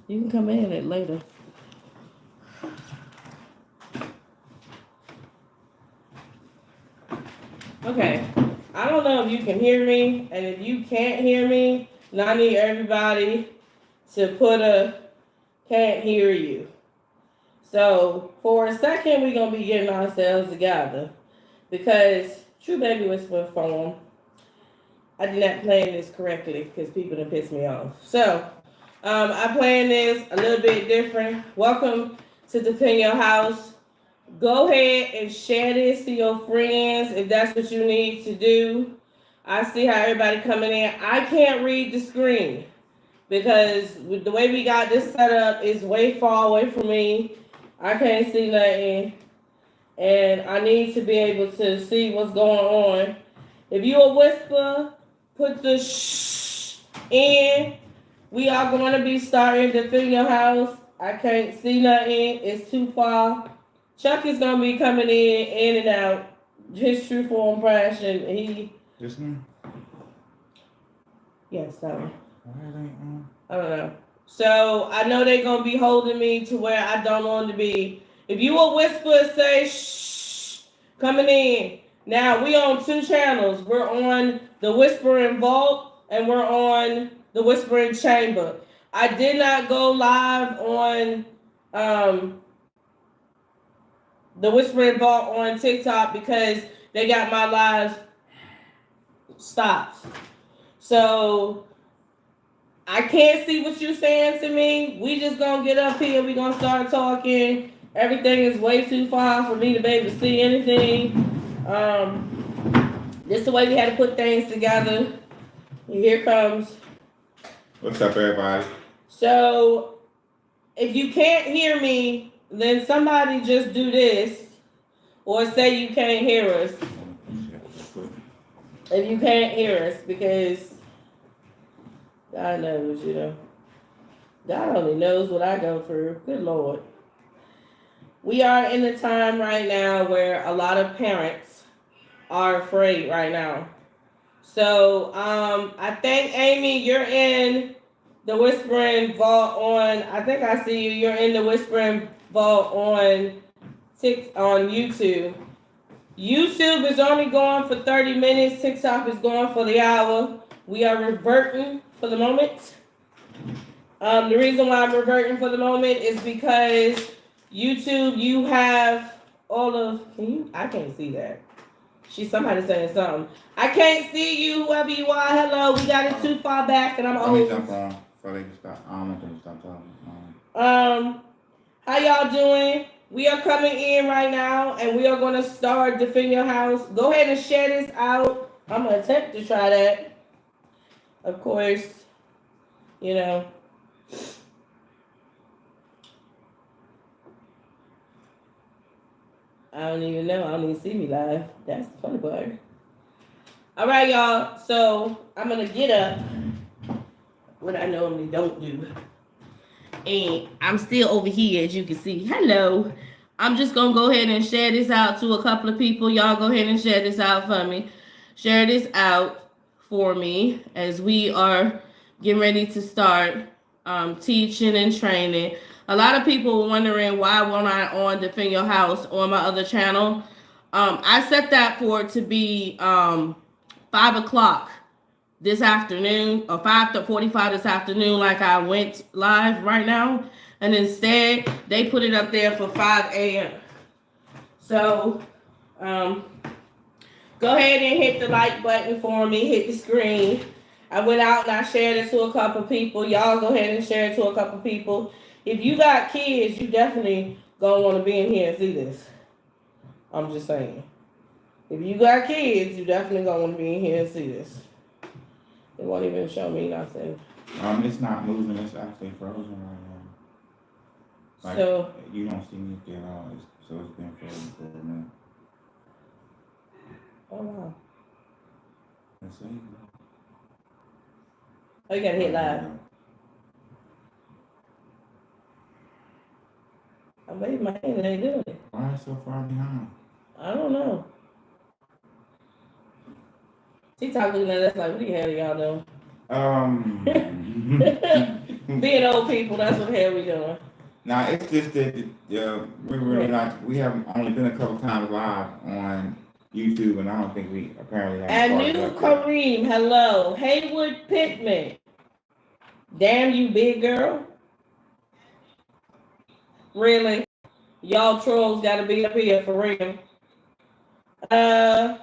You can come in it later. Okay. I don't know if you can hear me, and if you can't hear me, now I need everybody to put a can't hear you. So for a second, we're gonna be getting ourselves together because True Baby Whisper form. I did not plan this correctly because people done pissed me off. So I planned this a little bit different. Welcome to Defend Your House. Go ahead and share this to your friends if that's what you need to do. I see how everybody coming in. I can't read the screen because with the way we got this set up is way far away from me. I can't see nothing, and I need to be able to see what's going on. If you a whisper, put the shh in. We are going to be starting to Defend Your House. I can't see nothing. It's too far. Chuck is going to be coming in and out. His true form impression. This one? Yes, that one. I don't know. So I know they're going to be holding me to where I don't want to be. If you a whisper, say shh. Coming in. Now we on 2 channels. We're on the Whispering Vault and we're on the Whispering Chamber. I did not go live on the Whispering Vault on TikTok because they got my lives stopped. So I can't see what you're saying to me. We just gonna get up here. We gonna start talking. Everything is way too far for me to be able to see anything. This is the way we had to put things together. Here comes. What's up, everybody? So, if you can't hear me, then somebody just do this, or say you can't hear us. If you can't hear us, because God knows, you know. God only knows what I go through. Good Lord. We are in a time right now where a lot of parents are afraid right now. So I think, Amy, you're in the Whispering Vault on, I think I see you. You're in the Whispering Vault on YouTube. YouTube is only going for 30 minutes. TikTok is going for the hour. We are reverting for the moment. The reason why I'm reverting for the moment is because YouTube, you have all of, I can't see that. Somebody saying something. I can't see you, whoever you are. Hello, we got it too far back, and I'm old. Let me jump on before they can stop. I don't want them to stop talking. How y'all doing? We are coming in right now, and we are going to start Defend Your House. Go ahead and share this out. I'm going to attempt to try that. Of course, you know. I don't even know. I don't even see me live. That's the funny part. All right, y'all. So I'm going to get up, what I normally don't do. And I'm still over here, as you can see. Hello. I'm just going to go ahead and share this out to a couple of people. Y'all go ahead and share this out for me. Share this out for me as we are getting ready to start teaching and training. A lot of people were wondering why we're not on Defend Your House on my other channel. I set that for it to be 5 o'clock this afternoon, or 5:45 this afternoon, like I went live right now. And instead, they put it up there for 5 a.m. So, go ahead and hit the like button for me, hit the screen. I went out and I shared it to a couple people. Y'all go ahead and share it to a couple people. If you got kids, you definitely gonna want to be in here and see this. I'm just saying. If you got kids, you definitely gonna want to be in here and see this. It won't even show me nothing. It's not moving. It's actually frozen right now. Like, so you don't see me at all. So it's been frozen for a minute. Oh wow. Let's see. Oh, you gotta hit live. I'm waving my hand and they doing it. Why is it so far behind? I don't know. TikTok looking at us like, what the hell y'all doing? Being old people, that's what the hell we doing. Now it's just that we really not. We have only been a couple times live on YouTube, and I don't think we apparently have. And new Kareem, hello. Haywood Pittman. Damn you, big girl. Really? Y'all trolls gotta be up here for real. CeeLo,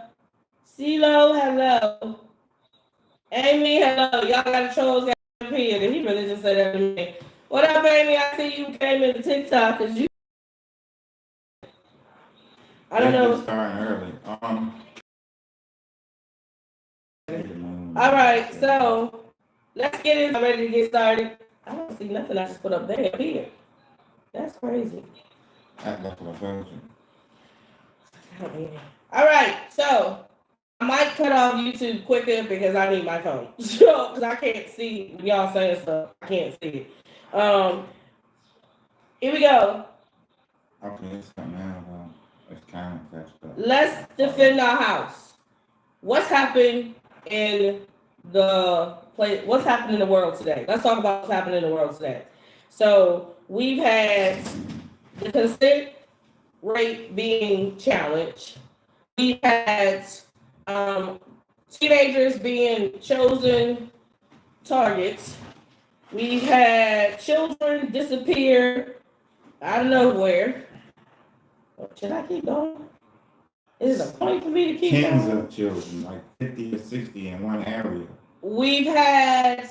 hello. Amy, hello. Y'all got trolls got up here. He really just said that to me. What up, Amy? I see you came into TikTok because you. I don't know. Starting early. All right, so let's get it ready to get started. I don't see nothing I just put up there. Here. That's crazy. That's what I told you. All right, so I might cut off YouTube quicker because I need my phone. So, because I can't see when y'all saying stuff. I can't see it. Here we go. Okay, it's coming out. It's kind of catched up. Let's defend our house. What's happened in the place? What's happened in the world today? Let's talk about what's happening in the world today. So we've had the consent rate being challenged. We had teenagers being chosen targets. We had children disappear out of nowhere. Should I keep going? Is it a point for me to keep going? Tens of children, like 50 or 60 in one area. We've had,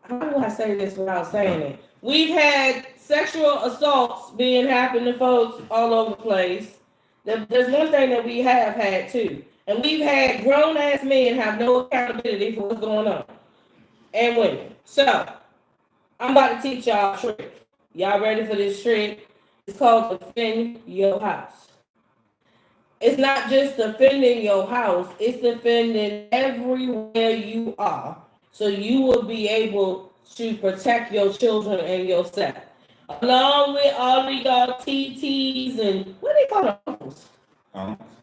how do I say this without saying it? We've had sexual assaults being happened to folks all over the place. There's one thing that we have had too. And we've had grown ass men have no accountability for what's going on. And women. So, I'm about to teach y'all a trick. Y'all ready for this trick? It's called defend your house. It's not just defending your house, it's defending everywhere you are. So you will be able to protect your children and yourself. Along with all of y'all TTs and what do they call them? Uncles?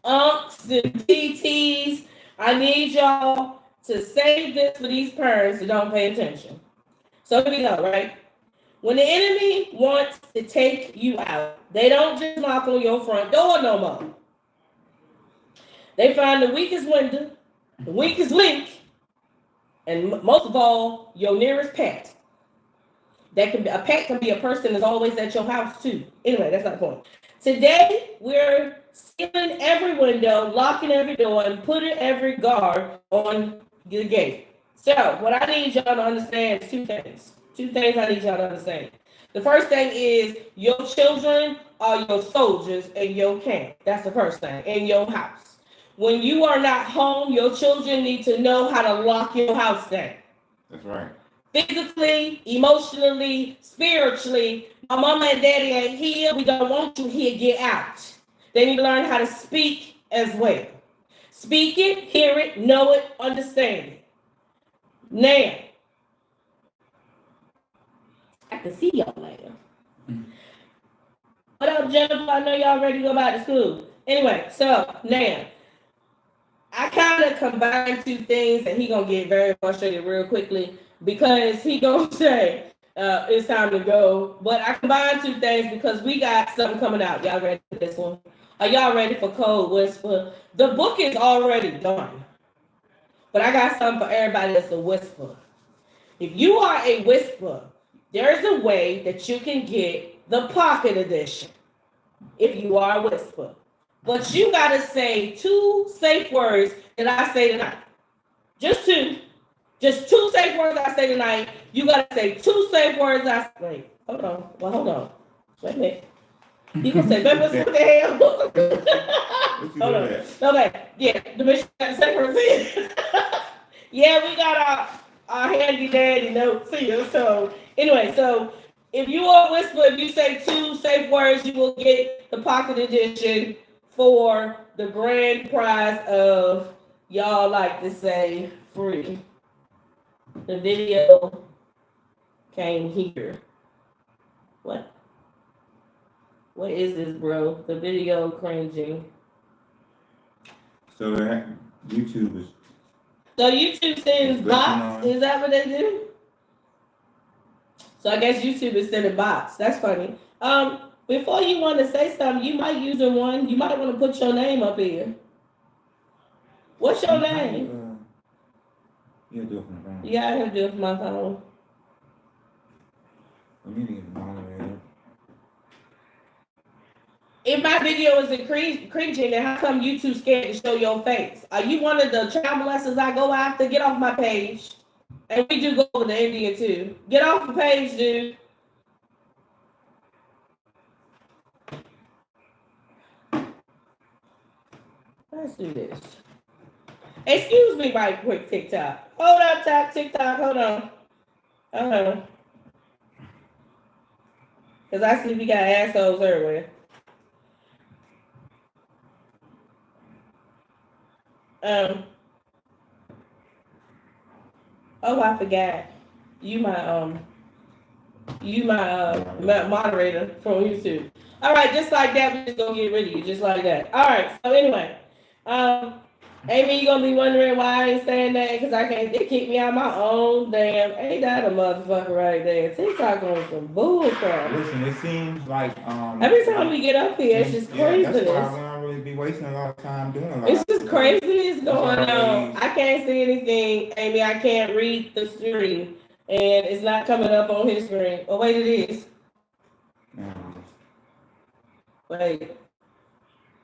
Unks and TTs. I need y'all to save this for these parents that don't pay attention. So here we go, right? When the enemy wants to take you out, they don't just knock on your front door no more. They find the weakest window, the weakest link, and most of all, your nearest pet. That can be a pet, can be a person that's always at your house too. Anyway, that's not the point. Today, we're sealing every window, locking every door, and putting every guard on the gate. So, what I need y'all to understand is two things. Two things I need y'all to understand. The first thing is your children are your soldiers in your camp. That's the first thing, in your house. When you are not home, your children need to know how to lock your house down. That's right. Physically, emotionally, spiritually. My mama and daddy ain't here. We don't want you here. Get out. They need to learn how to speak as well. Speak it, hear it, know it, understand it. Now, I can see y'all later. What up, Jennifer? I know y'all ready to go back to school. Anyway, so now, I kind of combined two things, and he gonna get very frustrated real quickly because he gonna say it's time to go. But I combined two things because we got something coming out. Y'all ready for this one? Are y'all ready for Code Whisper? The book is already done, but I got something for everybody that's a whisper. If you are a whisper, there's a way that you can get the pocket edition if you are a whisper. But you got to say 2 safe words that I say tonight. Just 2. Just 2 safe words I say tonight. You got to say 2 safe words I say. Wait, hold on. Well, hold on. Wait a minute. You can say, baby, what the hell? Hold on. Okay. Yeah, the mission safe words in. Yeah, we got our handy dandy notes here. So, anyway, so if you are a whisper, if you say 2 safe words, you will get the pocket edition for the grand prize of, y'all like to say, free. The video came here. What? What is this, bro? The video cringing. So that YouTube is. So YouTube sends It's glitching bots? on. Is that what they do? So I guess YouTube is sending bots. That's funny. Before you want to say something, you might use one. You might want to put your name up here. What's your name? Yeah, do it from the phone. Yeah, I can do it from my phone. Let me get the moderator. If my video is cringing, then how come you too scared to show your face? Are you one of the child molesters I go after? Get off my page. And we do go over to India too. Get off the page, dude. Let's do this. Excuse me right quick, TikTok. Hold up, TikTok. Hold on. Hold on. Because I see we got assholes everywhere. Oh, I forgot. You my moderator from YouTube. All right, just like that, we just gonna get rid of you, just like that. All right. So anyway, Amy, you gonna be wondering why I ain't saying that because I can't. They kick me out my own damn. Ain't that a motherfucker right there? TikTok on some bull crap. Listen, it seems like Every time we get up here, it's just craziness. That's why we don't really be wasting a lot of time doing a lot. It's just craziness going on. I can't see anything, Amy. I can't read the screen, and it's not coming up on his screen. Oh wait, it is. Wait,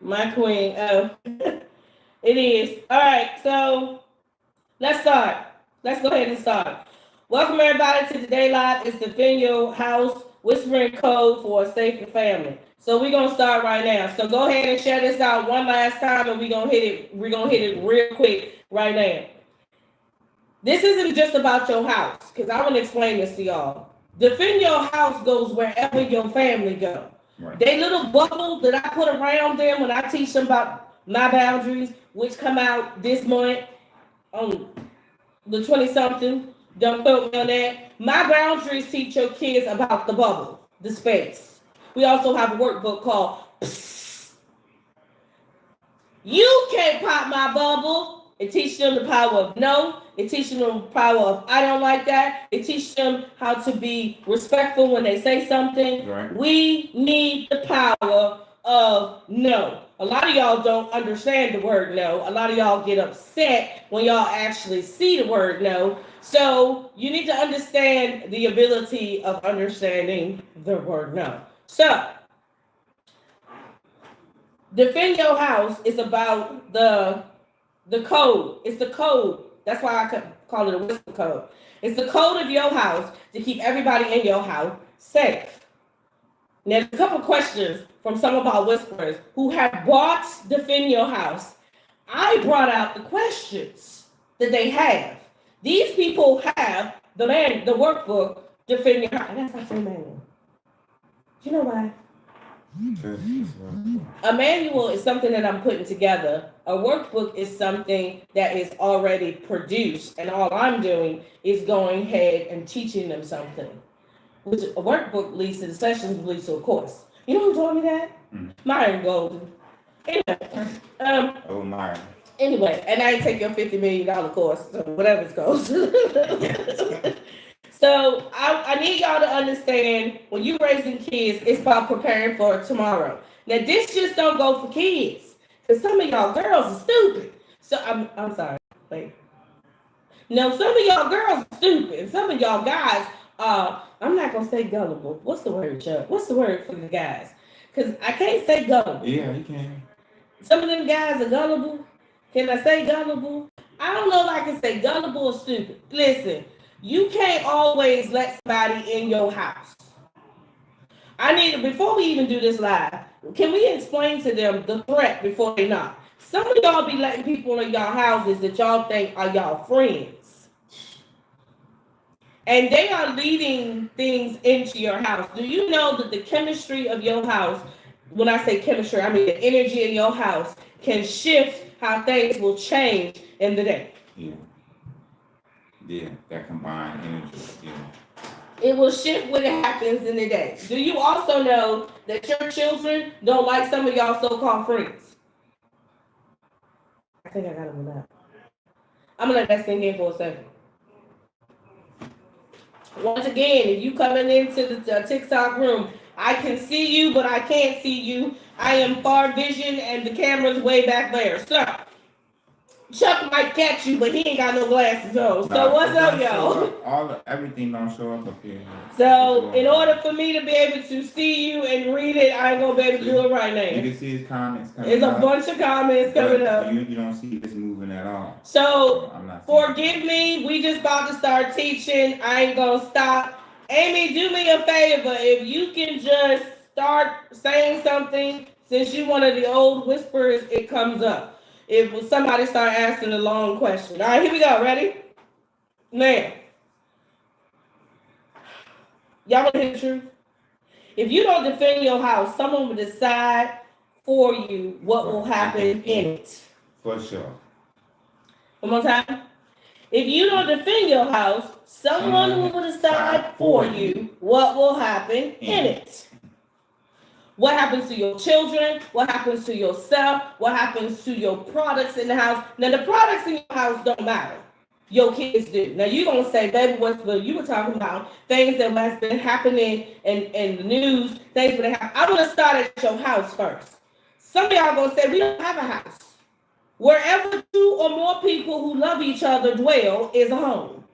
my queen. Oh, it is. All right, so let's start. Let's go ahead and start. Welcome everybody to Today Live. It's Defend Your House, Whispering Code for a Safer Family. So we're gonna start right now. So go ahead and share this out one last time, and we're gonna hit it real quick right now. This isn't just about your house, because I want to explain this to y'all. Defend your house goes wherever your family go. Right. They little bubble that I put around them when I teach them about my boundaries, which come out this month on the 20-something. Don't quote me on that. My boundaries teach your kids about the bubble, the space. We also have a workbook called Psst. You can't pop my bubble. It teaches them the power of no. It teaches them the power of I don't like that. It teaches them how to be respectful when they say something. Right. We need the power of no. A lot of y'all don't understand the word no. A lot of y'all get upset when y'all actually see the word no. So you need to understand the ability of understanding the word no. So Defend Your House is about the code. It's the code. That's why I could call it a whisper code. It's the code of your house to keep everybody in your house safe. Now, there's a couple questions from some of our whisperers who have bought Defend Your House. I brought out the questions that they have. These people have the workbook, Defend Your House. That's not so manual. You know why? A manual is something that I'm putting together. A workbook is something that is already produced, and all I'm doing is going ahead and teaching them something. Which a workbook leads to the sessions leads to a course. You know who told me that? Myron Golden. Anyway, Myron. Anyway, and I take your $50 million course, so whatever it goes. So I need y'all to understand when you're raising kids, it's about preparing for tomorrow. Now this just don't go for kids, because some of y'all girls are stupid. So I'm sorry. Wait. No, some of y'all girls are stupid, and some of y'all guys I'm not gonna say gullible. What's the word, Chuck? What's the word for the guys? Because I can't say gullible. Yeah, you can. Some of them guys are gullible. Can I say gullible? I don't know if I can say gullible or stupid. Listen. You can't always let somebody in your house. Before we even do this live, can we explain to them the threat before they knock? Some of y'all be letting people in y'all houses that y'all think are y'all friends. And they are leading things into your house. Do you know that the chemistry of your house, when I say chemistry, I mean the energy in your house can shift how things will change in the day? Yeah, that combined energy. Yeah. It will shift when it happens in the day. Do you also know that your children don't like some of y'all so-called friends? I think I got them enough. I'm gonna let that sink in for a second. Once again, if you coming into the TikTok room, I can see you, but I can't see you. I am far vision, and the camera's way back there. So, Chuck might catch you, but he ain't got no glasses on. So what's up, y'all? Everything don't show up here. So in order for me to be able to see you and read it, I ain't gonna be able to do it right now. You can see his comments coming There's up. a bunch of comments coming up. You don't see this moving at all. So I'm not forgive me, we just about to start teaching. I ain't gonna stop. Amy, do me a favor. If you can just start saying something, since you one of the old whisperers, it comes up. If somebody start asking a long question. All right, here we go. Ready? Now, y'all want to hear the truth? If you don't defend your house, someone will decide for you what will happen in it. For sure. One more time. If you don't defend your house, someone will decide for you what will happen in it. What happens to your children? What happens to yourself? What happens to your products in the house? Now, the products in your house don't matter. Your kids do. Now, you're going to say, baby, you were talking about things that has been happening in the news, things that happen. I want to start at your house first. Some of y'all going to say, we don't have a house. Wherever two or more people who love each other dwell is a home.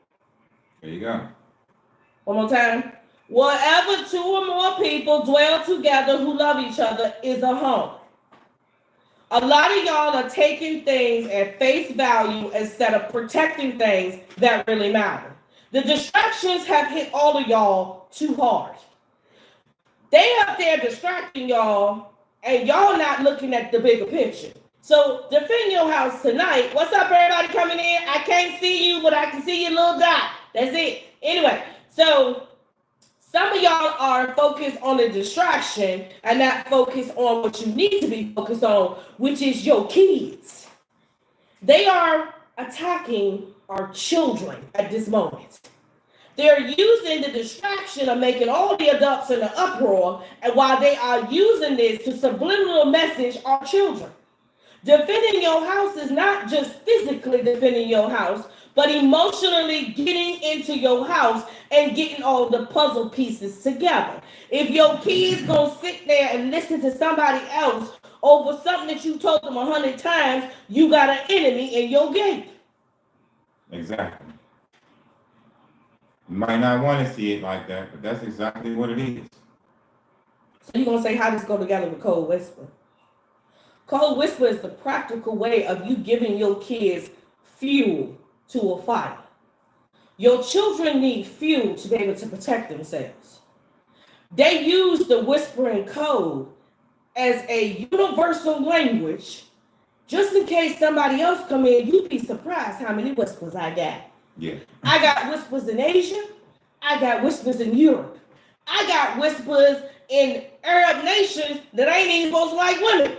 There you go. One more time. Wherever two or more people dwell together who love each other is a home. A lot of y'all are taking things at face value instead of protecting things that really matter. The distractions have hit all of y'all too hard. They up there distracting y'all, and y'all not looking at the bigger picture. So defend your house tonight. What's up, everybody coming in? I can't see you, but I can see your little dot. That's it. Anyway, so some of y'all are focused on the distraction and not focused on what you need to be focused on, which is your kids. They are attacking our children at this moment. They're using the distraction of making all the adults in an uproar, and while they are using this to subliminal message our children. Defending your house is not just physically defending your house, but emotionally getting into your house and getting all the puzzle pieces together. If your kids gonna sit there and listen to somebody else over something that you told them 100 times, you got an enemy in your gate. Exactly. You might not want to see it like that, but that's exactly what it is. So you're gonna say, how does this go together with Code Whisper? Code Whisper is the practical way of you giving your kids fuel to a fire. Your children need fuel to be able to protect themselves. They use the whispering code as a universal language. Just in case somebody else come in, you'd be surprised how many whispers I got. Yeah. I got whispers in Asia. I got whispers in Europe. I got whispers in Arab nations that ain't even supposed to like women.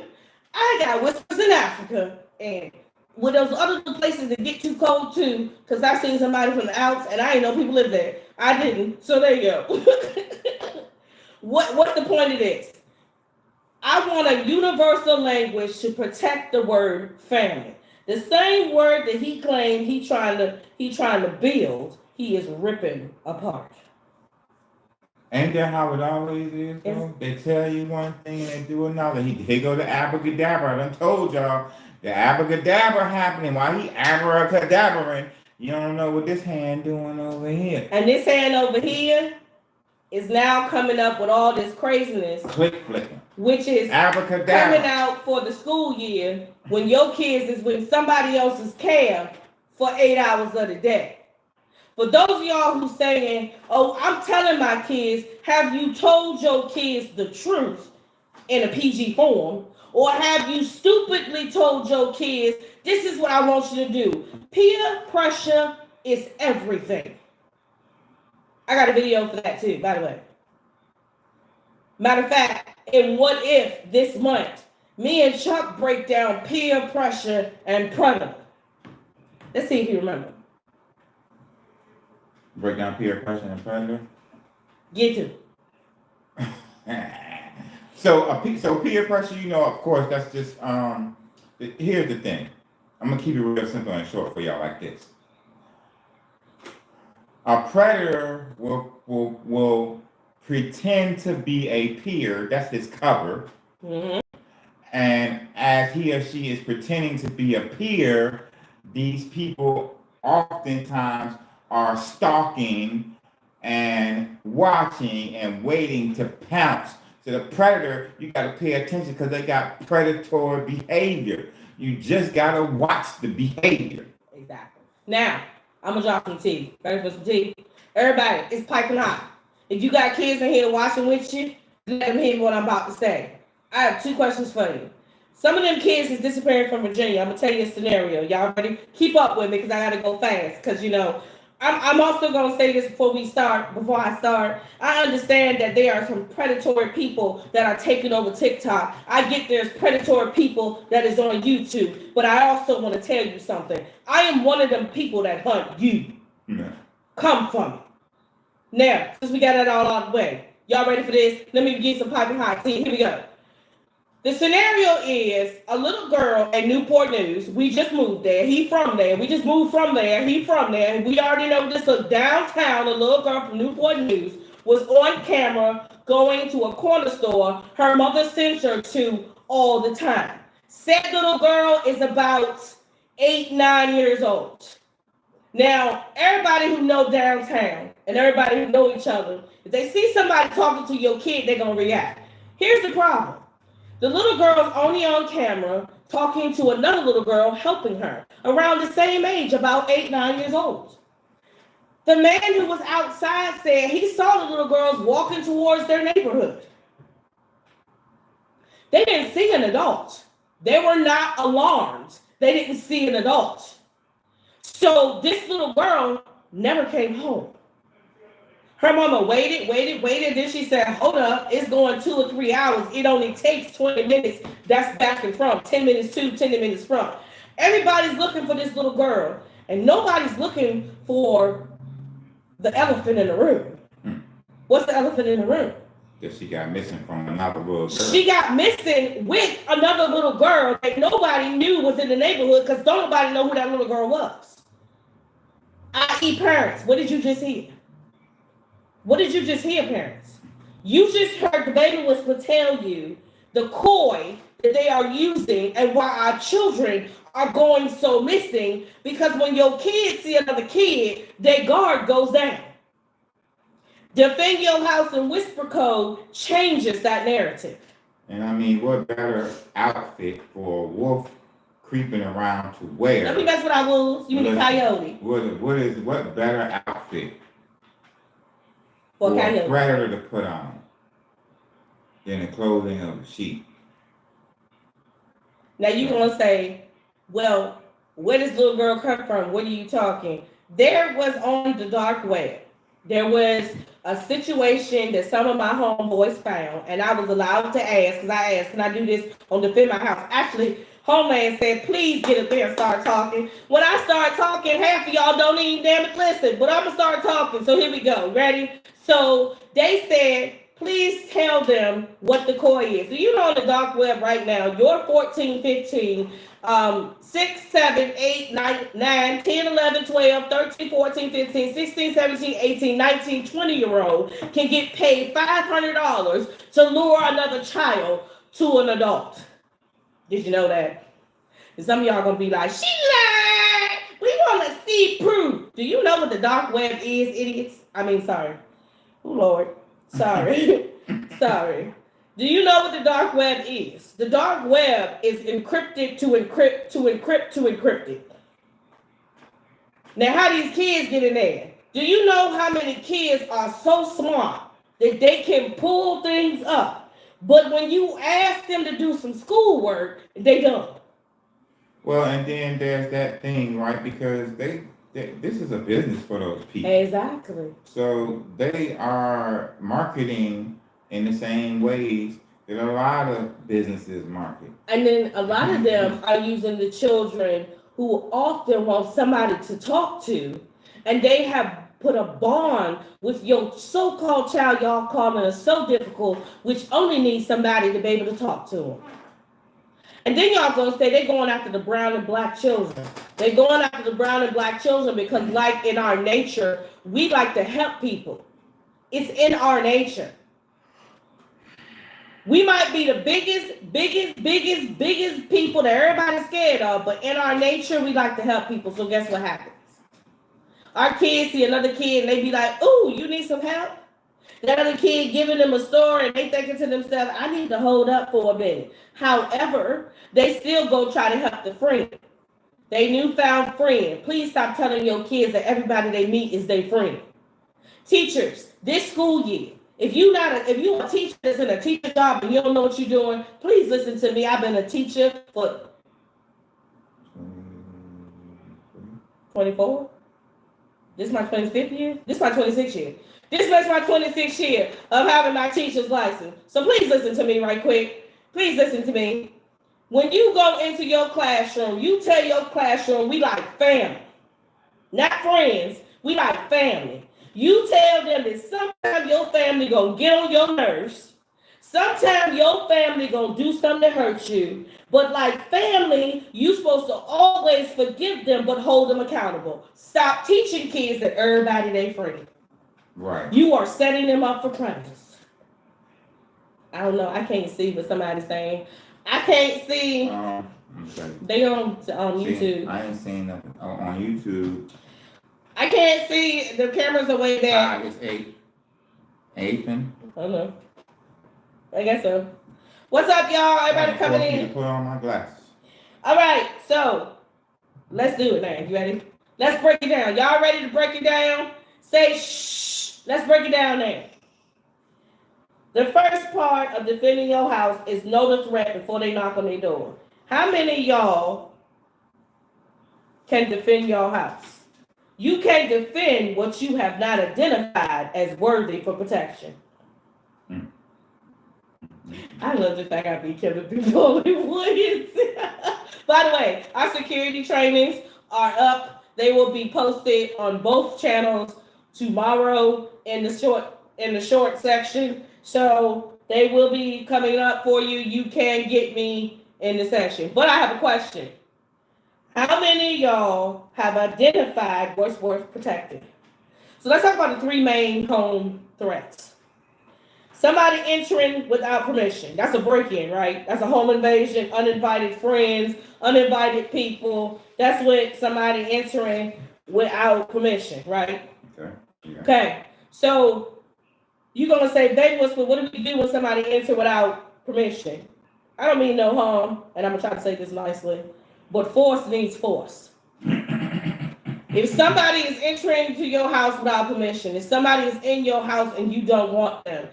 I got whispers in Africa, and with those other places that get too cold too, because I seen somebody from the Alps and I didn't know people live there. I didn't, so there you go. What's the point of this? I want a universal language to protect the word family. The same word that he claimed he trying to build, he is ripping apart. Ain't that how it always is, though? They tell you one thing and they do another. Here go the abracadabra. I done told y'all, the abracadabra happening. While he abracadabering, you don't know what this hand doing over here. And this hand over here is now coming up with all this craziness. Click flicking. Which is abracadabra coming out for the school year when your kids is with somebody else's camp for 8 hours of the day. For those of y'all who saying, oh, I'm telling my kids, have you told your kids the truth in a PG form? Or have you stupidly told your kids, this is what I want you to do? Peer pressure is everything. I got a video for that too, by the way. Matter of fact, in What If this month, me and Chuck break down peer pressure and predator. Let's see if you remember. Break down peer pressure and predator? Get to. So peer pressure, of course, that's just, here's the thing. I'm gonna keep it real simple and short for y'all like this. A predator will pretend to be a peer, that's his cover. Mm-hmm. And as he or she is pretending to be a peer, these people oftentimes are stalking and watching and waiting to pounce. So the predator, you got to pay attention because they got predatory behavior. You just got to watch the behavior. Exactly. Now, I'm going to drop some tea. Ready for some tea? Everybody, it's piping hot. If you got kids in here watching with you, let them hear what I'm about to say. I have 2 questions for you. Some of them kids is disappearing from Virginia. I'm going to tell you a scenario. Y'all ready? Keep up with me because I got to go fast. Because, you know, I'm also going to say this before I start. I understand that there are some predatory people that are taking over TikTok. I get there's predatory people that is on YouTube. But I also want to tell you something. I am one of them people that hunt you. Yeah. Come from it. Now, since we got that all out of the way, y'all ready for this? Let me get some piping hot tea. Here we go. The scenario is a little girl in Newport News. We just moved there. He from there. We just moved from there. He from there. We already know this. So downtown, a little girl from Newport News was on camera going to a corner store her mother sends her to all the time. Said little girl is about 8, 9 years old. Now, everybody who know downtown and everybody who know each other, if they see somebody talking to your kid, they're going to react. Here's the problem. The little girl's only on camera talking to another little girl helping her around the same age, about 8, 9 years old. The man who was outside said he saw the little girls walking towards their neighborhood. They didn't see an adult. They were not alarmed. They didn't see an adult. So this little girl never came home. Her mama waited. Then she said, hold up, it's going 2 or 3 hours. It only takes 20 minutes. That's back and from. 10 minutes to, 10 minutes from. Everybody's looking for this little girl. And nobody's looking for the elephant in the room. What's the elephant in the room? That she got missing from another little girl. She got missing with another little girl that nobody knew was in the neighborhood because don't nobody know who that little girl was. I.e. parents, what did you just hear? What did you just hear, parents? You just heard the baby whisperer tell you the coy that they are using and why our children are going so missing, because when your kids see another kid, their guard goes down. Defend your house and whisper code changes that narrative. And I mean, what better outfit for a wolf creeping around to wear? Let me mess with our wolves. You mean coyote. What better outfit for a predator to put on than the clothing of a sheep? Now you're gonna say, well, where does little girl come from? What are you talking? There was on the dark web. There was a situation that some of my homeboys found, and I was allowed to ask, because I asked, can I do this on Defend My House? Actually, Homeland said, please get up there and start talking. When I start talking, half of y'all don't even damn it listen, but I'm going to start talking. So here we go. Ready? So they said, please tell them what the koi is. So you know on the dark web right now, you're 14, 15, 6, 7, 8, 9, 10, 11, 12, 13, 14, 15, 16, 17, 18, 19, 20-year-old can get paid $500 to lure another child to an adult. Did you know that? And some of y'all gonna be like, she lied. We want to see proof. Do you know what the dark web is, idiots? Sorry. Oh, Lord. Sorry. Sorry. Do you know what the dark web is? The dark web is encrypted to encrypt to encrypt to encrypted. Now, how these kids get in there? Do you know how many kids are so smart that they can pull things up? But when you ask them to do some schoolwork, they don't. Well, and then there's that thing, right? Because this is a business for those people. Exactly. So they are marketing in the same ways that a lot of businesses market. And then a lot of them are using the children who often want somebody to talk to, and they have put a bond with your so-called child y'all calling us so difficult, which only needs somebody to be able to talk to them. And then y'all gonna say they going after the brown and black children. They going after the brown and black children because, like in our nature, we like to help people. It's in our nature. We might be the biggest people that everybody's scared of, but in our nature, we like to help people. So guess what happens? Our kids see another kid and they be like, "Ooh, you need some help?" That other kid giving them a story and they thinking to themselves, "I need to hold up for a minute." However, they still go try to help the friend. They newfound friend. Please stop telling your kids that everybody they meet is their friend. Teachers, this school year, if you a teacher that's in a teacher job and you don't know what you're doing, please listen to me. I've been a teacher for 24. This is my 25th year. This is my 26th year. This makes my 26th year of having my teacher's license. So please listen to me right quick. Please listen to me. When you go into your classroom, you tell your classroom, we like family, not friends. We like family. You tell them that sometimes your family gonna get on your nerves. Sometimes your family gonna do something to hurt you. But like family, you supposed to always forgive them, but hold them accountable. Stop teaching kids that everybody they friend. Right. You are setting them up for predators. I don't know. I can't see what somebody's saying. I can't see. They on YouTube. I ain't seen nothing on YouTube. I can't see. The cameras are way back. It's 8. 8. I don't know. I guess so. What's up, y'all? Everybody coming in. Put on my glasses. All right, so let's do it now. You ready? Let's break it down. Y'all ready to break it down? Say shh. Let's break it down now. The first part of defending your house is know the threat before they knock on their door. How many of y'all can defend your house? You can't defend what you have not identified as worthy for protection. I love the fact I be killing people in woods. By the way, our security trainings are up. They will be posted on both channels tomorrow in the short section. So they will be coming up for you. You can get me in the section. But I have a question. How many of y'all have identified what's worth protecting? So let's talk about the 3 main home threats. Somebody entering without permission. That's a break-in, right? That's a home invasion, uninvited friends, uninvited people. That's what somebody entering without permission, right? Okay. Yeah. Okay. So you're going to say, "Baby, what do we do when somebody enters without permission?" I don't mean no harm, and I'm going to try to say this nicely, but force needs force. If somebody is entering to your house without permission, if somebody is in your house and you don't want them,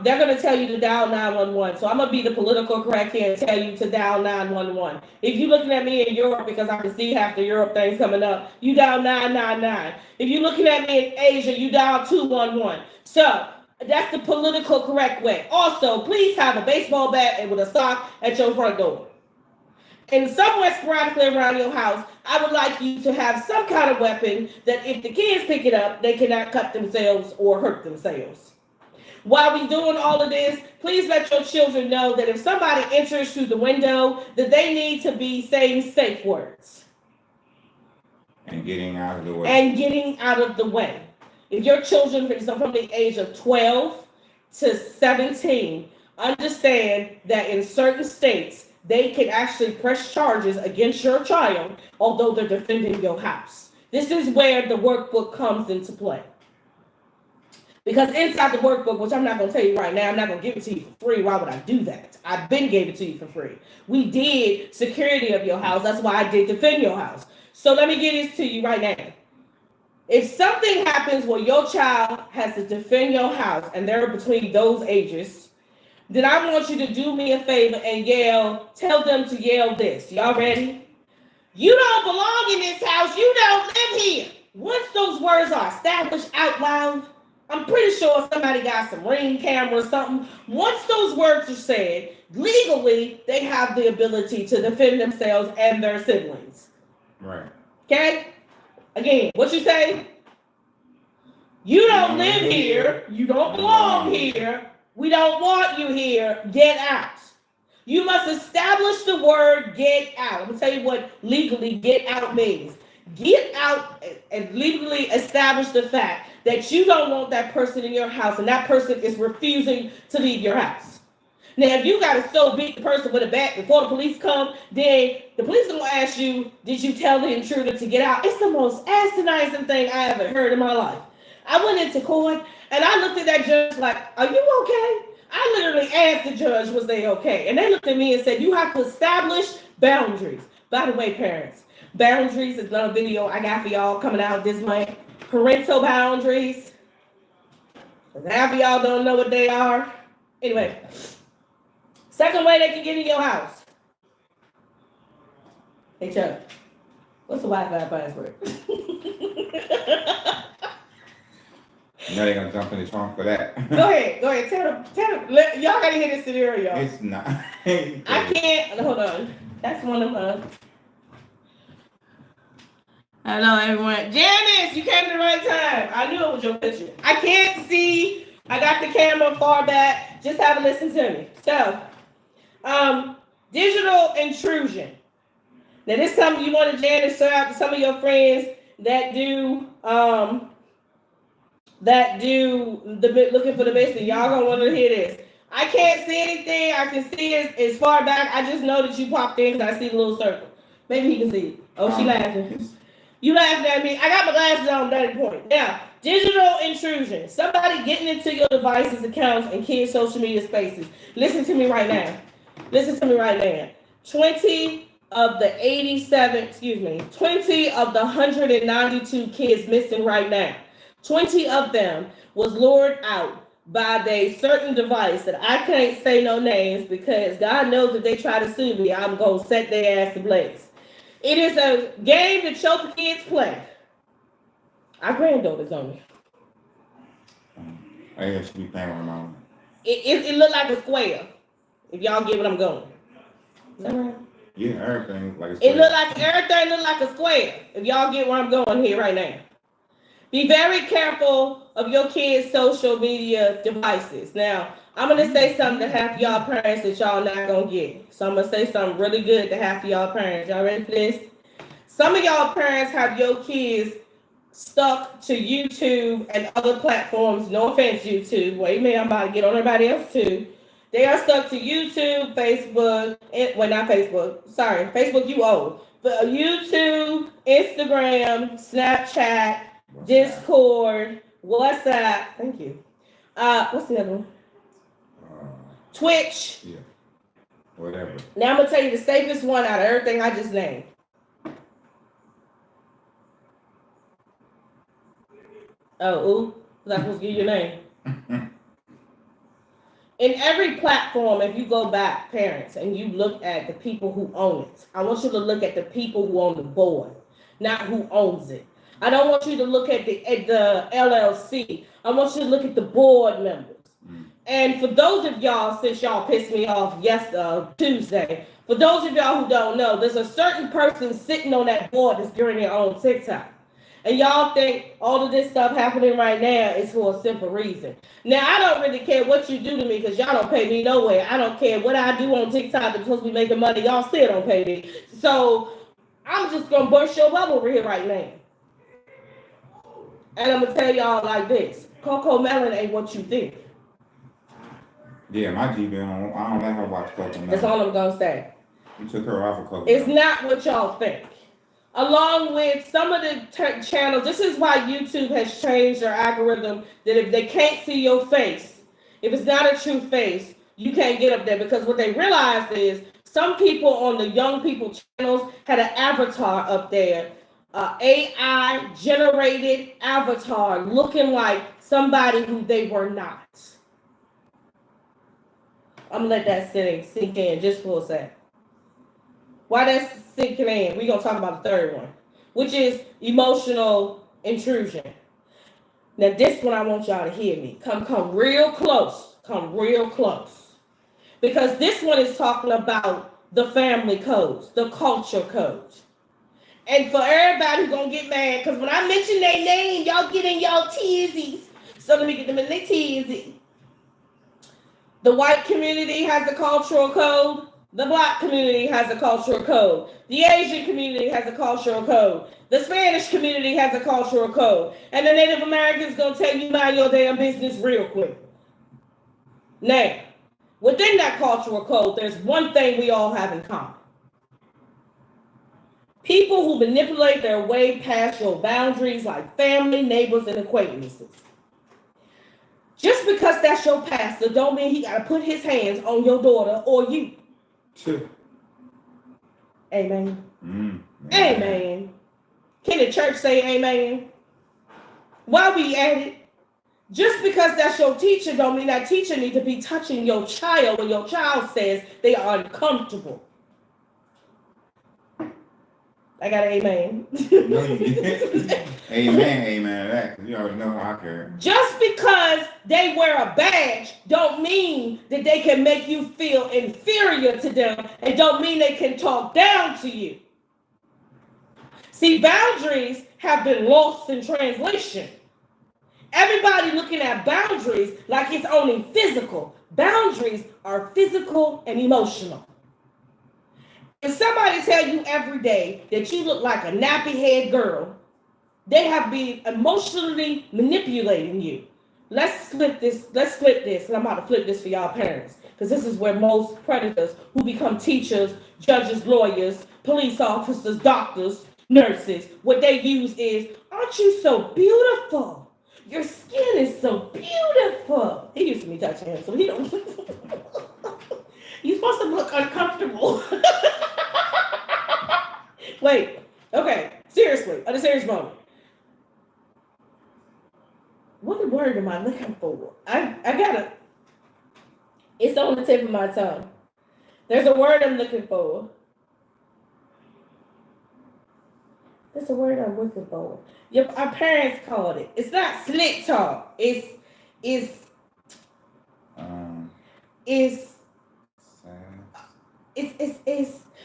they're going to tell you to dial 911. So I'm going to be the political correct here and tell you to dial 911. If you're looking at me in Europe, because I can see half the Europe things coming up, you dial 999. If you're looking at me in Asia, you dial 211. So that's the political correct way. Also, please have a baseball bat and with a sock at your front door. And somewhere sporadically around your house, I would like you to have some kind of weapon that if the kids pick it up, they cannot cut themselves or hurt themselves. While we doing all of this, please let your children know that if somebody enters through the window, that they need to be saying safe words. And getting out of the way. And getting out of the way. If your children, from the age of 12 to 17, understand that in certain states, they can actually press charges against your child, although they're defending your house. This is where the workbook comes into play. Because inside the workbook, which I'm not going to tell you right now, I'm not going to give it to you for free. Why would I do that? I've been gave it to you for free. We did security of your house. That's why I did defend your house. So let me get this to you right now. If something happens where your child has to defend your house and they're between those ages, then I want you to do me a favor and tell them to yell this. Y'all ready? "You don't belong in this house. You don't live here." Once those words are established out loud, I'm pretty sure somebody got some Ring camera or something. Once those words are said, legally, they have the ability to defend themselves and their siblings. Right. Okay? Again, what you say? "You don't live here. You don't belong here. We don't want you here. Get out." You must establish the word get out. I'm going to tell you what legally get out means. Get out and legally establish the fact that you don't want that person in your house and that person is refusing to leave your house. Now, if you got to so beat the person with a bat before the police come, then the police are going to ask you, did you tell the intruder to get out? It's the most asinine thing I ever heard in my life. I went into court and I looked at that judge like, are you okay? I literally asked the judge, was they okay? And they looked at me and said, you have to establish boundaries. By the way, parents, boundaries is another video I got for y'all coming out this month. Parental boundaries. Half of y'all don't know what they are. Anyway, second way they can get in your house. Hey, Chuck, what's the Wi-Fi password? Now they're gonna jump in the trunk for that. Go ahead. Tell them. Y'all gotta hear this scenario. It's not. I can't. Hold on. That's one of them. Hello, everyone. Janice, you came at the right time. I knew it was your picture. I can't see. I got the camera far back. Just have a listen to me. So, digital intrusion. Now, this is something you want to, Janice, show out to some of your friends that do looking for the best. Y'all gonna want to hear this. I can't see anything. I can see it as far back. I just know that you popped in because I see the little circle. Maybe he can see it. Oh, she laughing. You laughing at me. I got my glasses on, that point. Now, digital intrusion. Somebody getting into your devices, accounts, and kids' social media spaces. Listen to me right now. 20 of the 192 kids missing right now. 20 of them was lured out by a certain device that I can't say no names because God knows if they try to sue me, I'm going to set their ass ablaze. It is a game that your kids play. Our granddaughter's on me. I guess she be playing with her mom. It looked like a square. If y'all get what I'm going. Is that right? Yeah, everything like a square. Everything looked like a square. If y'all get where I'm going here right now. Be very careful of your kids' social media devices. Now, I'm going to say something to half y'all parents that y'all not going to get. So I'm going to say something really good to half of y'all parents. Y'all ready for this? Some of y'all parents have your kids stuck to YouTube and other platforms. No offense, YouTube. Wait a minute, I'm about to get on everybody else too. They are stuck to YouTube, Facebook, not Facebook. Sorry, Facebook you old. But YouTube, Instagram, Snapchat, Discord, WhatsApp. Thank you. What's the other one? Twitch. Yeah. Whatever. Now I'm gonna tell you the safest one out of everything I just named. Was I supposed to give you your name? In every platform, if you go back, parents, and you look at the people who own it, I want you to look at the people who own the board, not who owns it. I don't want you to look at the LLC. I want you to look at the board members. And for those of y'all, since y'all pissed me off Tuesday, for those of y'all who don't know, there's a certain person sitting on that board that's doing their own TikTok. And y'all think all of this stuff happening right now is for a simple reason. Now, I don't really care what you do to me because y'all don't pay me nowhere. I don't care what I do on TikTok that's supposed to be making money. Y'all still don't pay me. So I'm just going to burst your bubble over here right now. And I'm going to tell y'all like this. Coco Melon ain't what you think. Yeah, my GB, I don't let her watch Coco Melon. That's all I'm going to say. You took her off of Coco It's Melon. not what y'all think. Along with some of the channels, this is why YouTube has changed their algorithm, that if they can't see your face, if it's not a true face, you can't get up there. Because what they realized is some people on the young people channels had an avatar up there, AI generated avatar looking like somebody who they were not. I'm gonna let that sink in just for a second. Why that's sinking in, we're going to talk about the third one, which is emotional intrusion. Now, this one I want y'all to hear me. Come real close. Come real close. Because this one is talking about the family codes, the culture codes. And for everybody who's going to get mad, because when I mention their name, y'all get in y'all teasies. So let me get them in their teasy. The white community has a cultural code. The Black community has a cultural code. The Asian community has a cultural code. The Spanish community has a cultural code. And the Native Americans gonna tell you mind your damn business real quick. Now, within that cultural code, there's one thing we all have in common. People who manipulate their way past your boundaries like family, neighbors, and acquaintances. Just because that's your pastor don't mean he gotta put his hands on your daughter or you. True. Amen. Amen. Can the church say amen? While we at it, just because that's your teacher don't mean that teacher need to be touching your child when your child says they are uncomfortable. I got an amen. No, you didn't. Amen, that, because you already know how I care. Just because they wear a badge don't mean that they can make you feel inferior to them, and don't mean they can talk down to you. See, boundaries have been lost in translation. Everybody looking at boundaries like it's only physical. Boundaries are physical and emotional. If somebody tell you every day that you look like a nappy-head girl, they have been emotionally manipulating you. Let's flip this, and I'm about to flip this for y'all parents, because this is where most predators who become teachers, judges, lawyers, police officers, doctors, nurses, what they use is, aren't you so beautiful? Your skin is so beautiful. He used to be touching him, so he don't. You're supposed to look uncomfortable. Wait, okay, seriously, on a serious moment. What word am I looking for? I gotta, it's on the tip of my tongue. There's a word I'm looking for. There's a word I'm looking for. Our parents called it. It's not slick talk. It's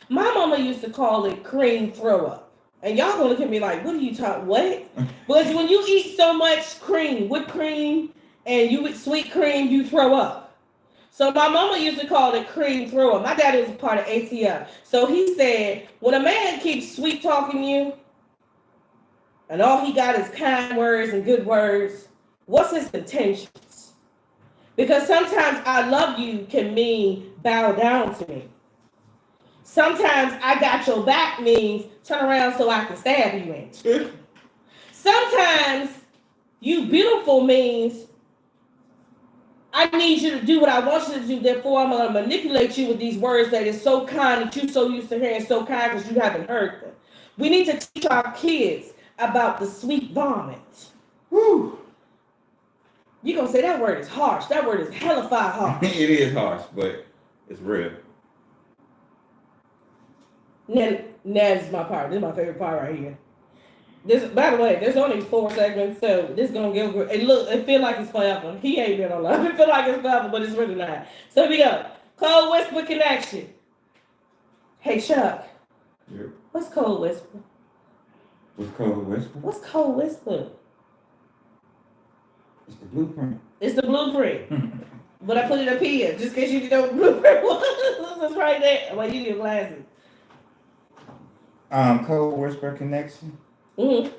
my mama used to call it cream throw up. And y'all gonna look at me like, what are you talking, what? Because when you eat so much cream, whipped cream, and you eat sweet cream, you throw up. So my mama used to call it cream throw up. My daddy was a part of ATL. So he said, when a man keeps sweet talking you, and all he got is kind words and good words, what's his intentions? Because sometimes I love you can mean bow down to me. Sometimes I got your back means turn around so I can stab you in. Sometimes you beautiful means I need you to do what I want you to do, therefore I'm going to manipulate you with these words that is so kind that you're so used to hearing so kind because you haven't heard them. We need to teach our kids about the sweet vomit. Woo. You're going to say that word is harsh. That word is hellified harsh. It is harsh, but it's real. Now this is my part. This is my favorite part right here. This, by the way, there's only 4 segments, so this is gonna give. It feel like it's forever. He ain't been on live. It feel like it's forever, but it's really not. So here we go. Code Whisper Connection. Hey Chuck. Yep. What's Code Whisper? What's Code Whisper? What's Code Whisper? It's the blueprint. It's the blueprint. But I put it up here just in case you didn't know what the blueprint was. It's right there. Well, you need your glasses. Code Whisper Connection. Mm-hmm.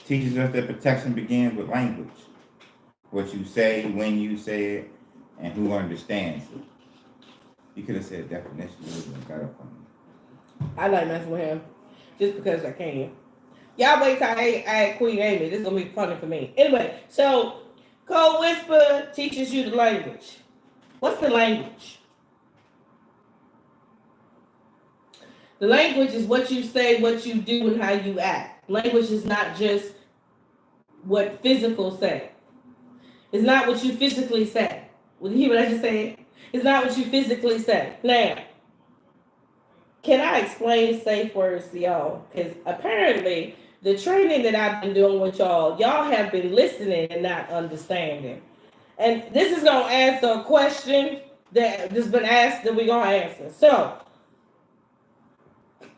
Teaches us that protection begins with language. What you say, when you say it, and who understands it. You could have said definition. It would have been better for me. I like messing with him just because I can. Y'all wait till I add Queen Amy. This is going to be funny for me. Anyway, so Code Whisper teaches you the language. What's the language? The language is what you say, what you do, and how you act. Language is not just what physical say. It's not what you physically say. Well, you hear what I just said? It's not what you physically say. Now, can I explain safe words to y'all? Because apparently, the training that I've been doing with y'all have been listening and not understanding. And this is going to answer a question that's been asked that we're going to answer. So,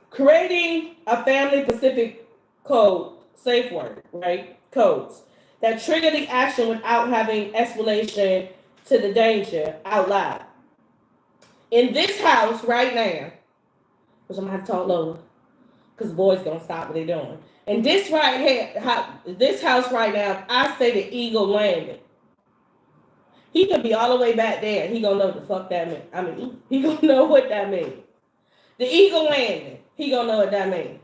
creating a family-specific code, safe word, right? Codes that trigger the action without having explanation to the danger out loud. In this house right now, which I'm gonna have to talk lower, because the boys gonna stop what they're doing. And this right here, this house right now, I say the eagle landed. He could be all the way back there. He gonna know what the fuck that means. I mean, he gonna know what that means. The eagle landed. He gonna know what that means.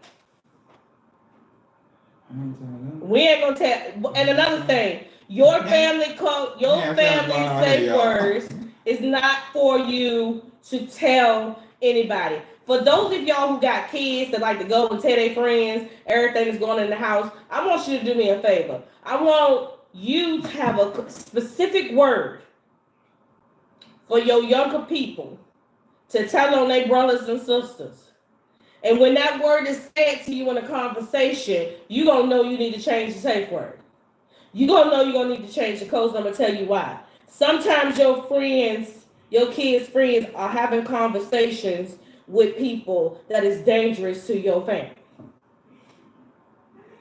We ain't gonna tell. And another thing, your family code, your family safe words is not for you to tell anybody. For those of y'all who got kids that like to go and tell their friends everything that's going on in the house, I want you to do me a favor. I want you to have a specific word for your younger people to tell on their brothers and sisters. And when that word is said to you in a conversation, you gonna know you need to change the safe word. You gonna know you're gonna need to change the codes. I'm gonna tell you why. Sometimes your friends, your kids' friends, are having conversations with people that is dangerous to your family.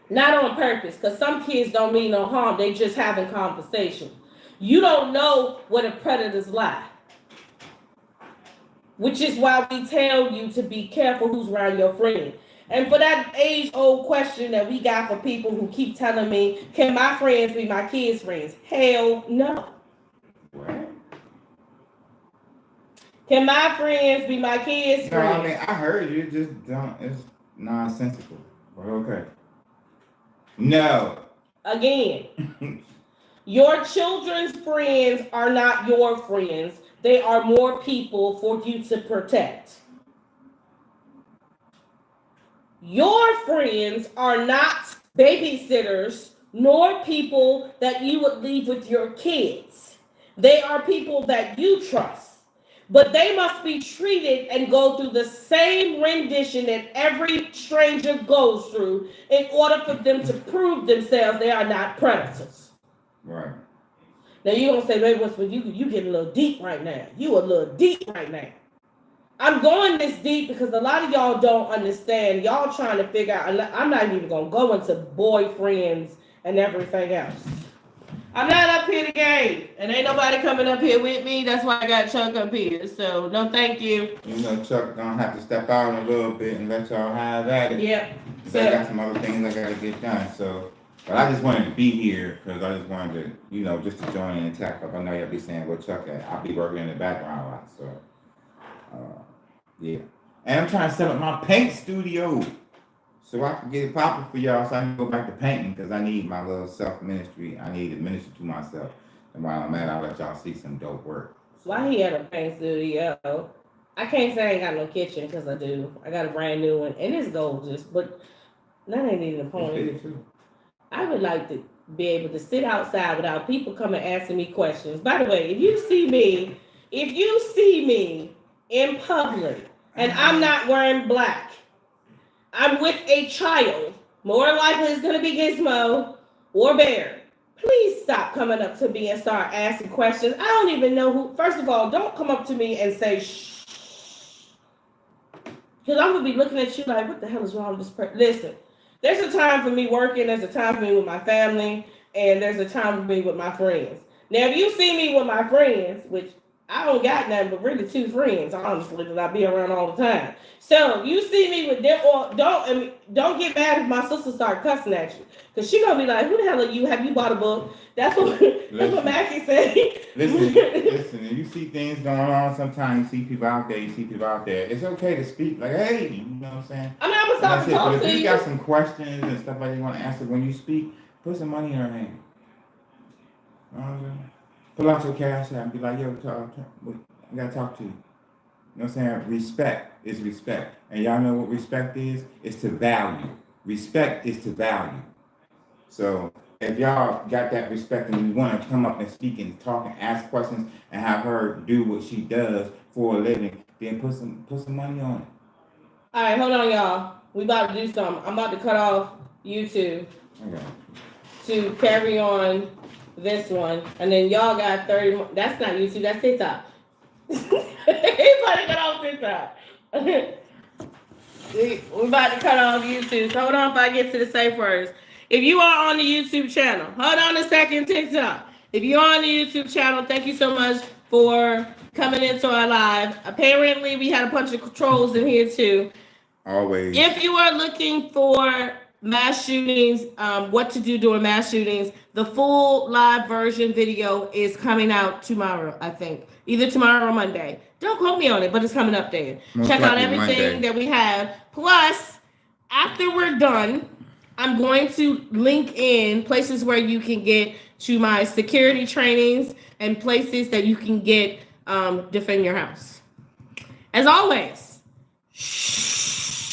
Not on purpose, because some kids don't mean no harm. They just having conversations. You don't know where the predators lie. Which is why we tell you to be careful who's around your friend. And for that age-old question that we got for people who keep telling me, can my friends be my kids' friends? Hell no. What? Can my friends be my kids' No, friends? I mean, I heard you. Just don't. It's nonsensical. But okay. No. Again, your children's friends are not your friends. They are more people for you to protect. Your friends are not babysitters nor people that you would leave with your kids. They are people that you trust. But they must be treated and go through the same rendition that every stranger goes through in order for them to prove themselves they are not predators. Right. Now you're gonna say, baby, what's you get a little deep right now. You a little deep right now. I'm going this deep because a lot of y'all don't understand. Y'all trying to figure out. I'm not even gonna go into boyfriends and everything else. I'm not up here to game, and ain't nobody coming up here with me. That's why I got Chuck up here. So no, thank you. You know, Chuck gonna have to step out a little bit and let y'all have at it. Yep. So I got some other things I gotta get done. So. But I just wanted to be here because I just wanted to, you know, just to join in and tack up. I know y'all be saying, well, Chuck, I'll be working in the background a lot. So, yeah. And I'm trying to set up my paint studio so I can get it popping for y'all so I can go back to painting because I need my little self-ministry. I need to minister to myself. And while I'm at it, I'll let y'all see some dope work. So why he had a paint studio? I can't say I ain't got no kitchen because I do. I got a brand new one and it's gorgeous, but that ain't even the point. I would like to be able to sit outside without people coming asking me questions. By the way, if you see me in public and I'm not wearing black, I'm with a child, more likely it's going to be Gizmo or Bear. Please stop coming up to me and start asking questions. I don't even know who. First of all, don't come up to me and say shh. Because I'm going to be looking at you like, what the hell is wrong with this person? Listen. There's a time for me working, there's a time for me with my family, and there's a time for me with my friends. Now, if you see me with my friends, which I don't got nothing but really 2 friends, honestly, that I be around all the time. So, you see me with them, or don't get mad if my sister start cussing at you. Because she going to be like, who the hell are you? Have you bought a book? That's what Mackie said. Listen, if you see things going on, sometimes you see people out there, It's okay to speak, like, hey, you know what I'm saying? I mean, I'm going to stop and talk to you. But if you got some questions and stuff like you want to answer when you speak, put some money in her hand. You know what I'm saying? Pull out your cash out and be like, yo, I got to talk to you. You know what I'm saying? Respect is respect. And y'all know what respect is? It's to value. Respect is to value. So if y'all got that respect and you want to come up and speak and talk and ask questions and have her do what she does for a living, then put some money on it. All right, hold on, y'all. We about to do something. I'm about to cut off YouTube to carry on this one. And then y'all got 30 more. That's not YouTube, that's TikTok. Everybody cut off TikTok. We're about to cut off YouTube. So hold on if I get to the safe words. If you are on the YouTube channel, hold on a second, TikTok. If you're on the YouTube channel, thank you so much for coming into our live. Apparently, we had a bunch of trolls in here too. Always. If you are looking for mass shootings, what to do during mass shootings, the full live version video is coming out tomorrow, I think. Either tomorrow or Monday. Don't quote me on it, but it's coming up there. Most Check out likely everything Monday. that we have. Plus, after we're done, I'm going to link in places where you can get to my security trainings and places that you can get defend your house. As always, shh.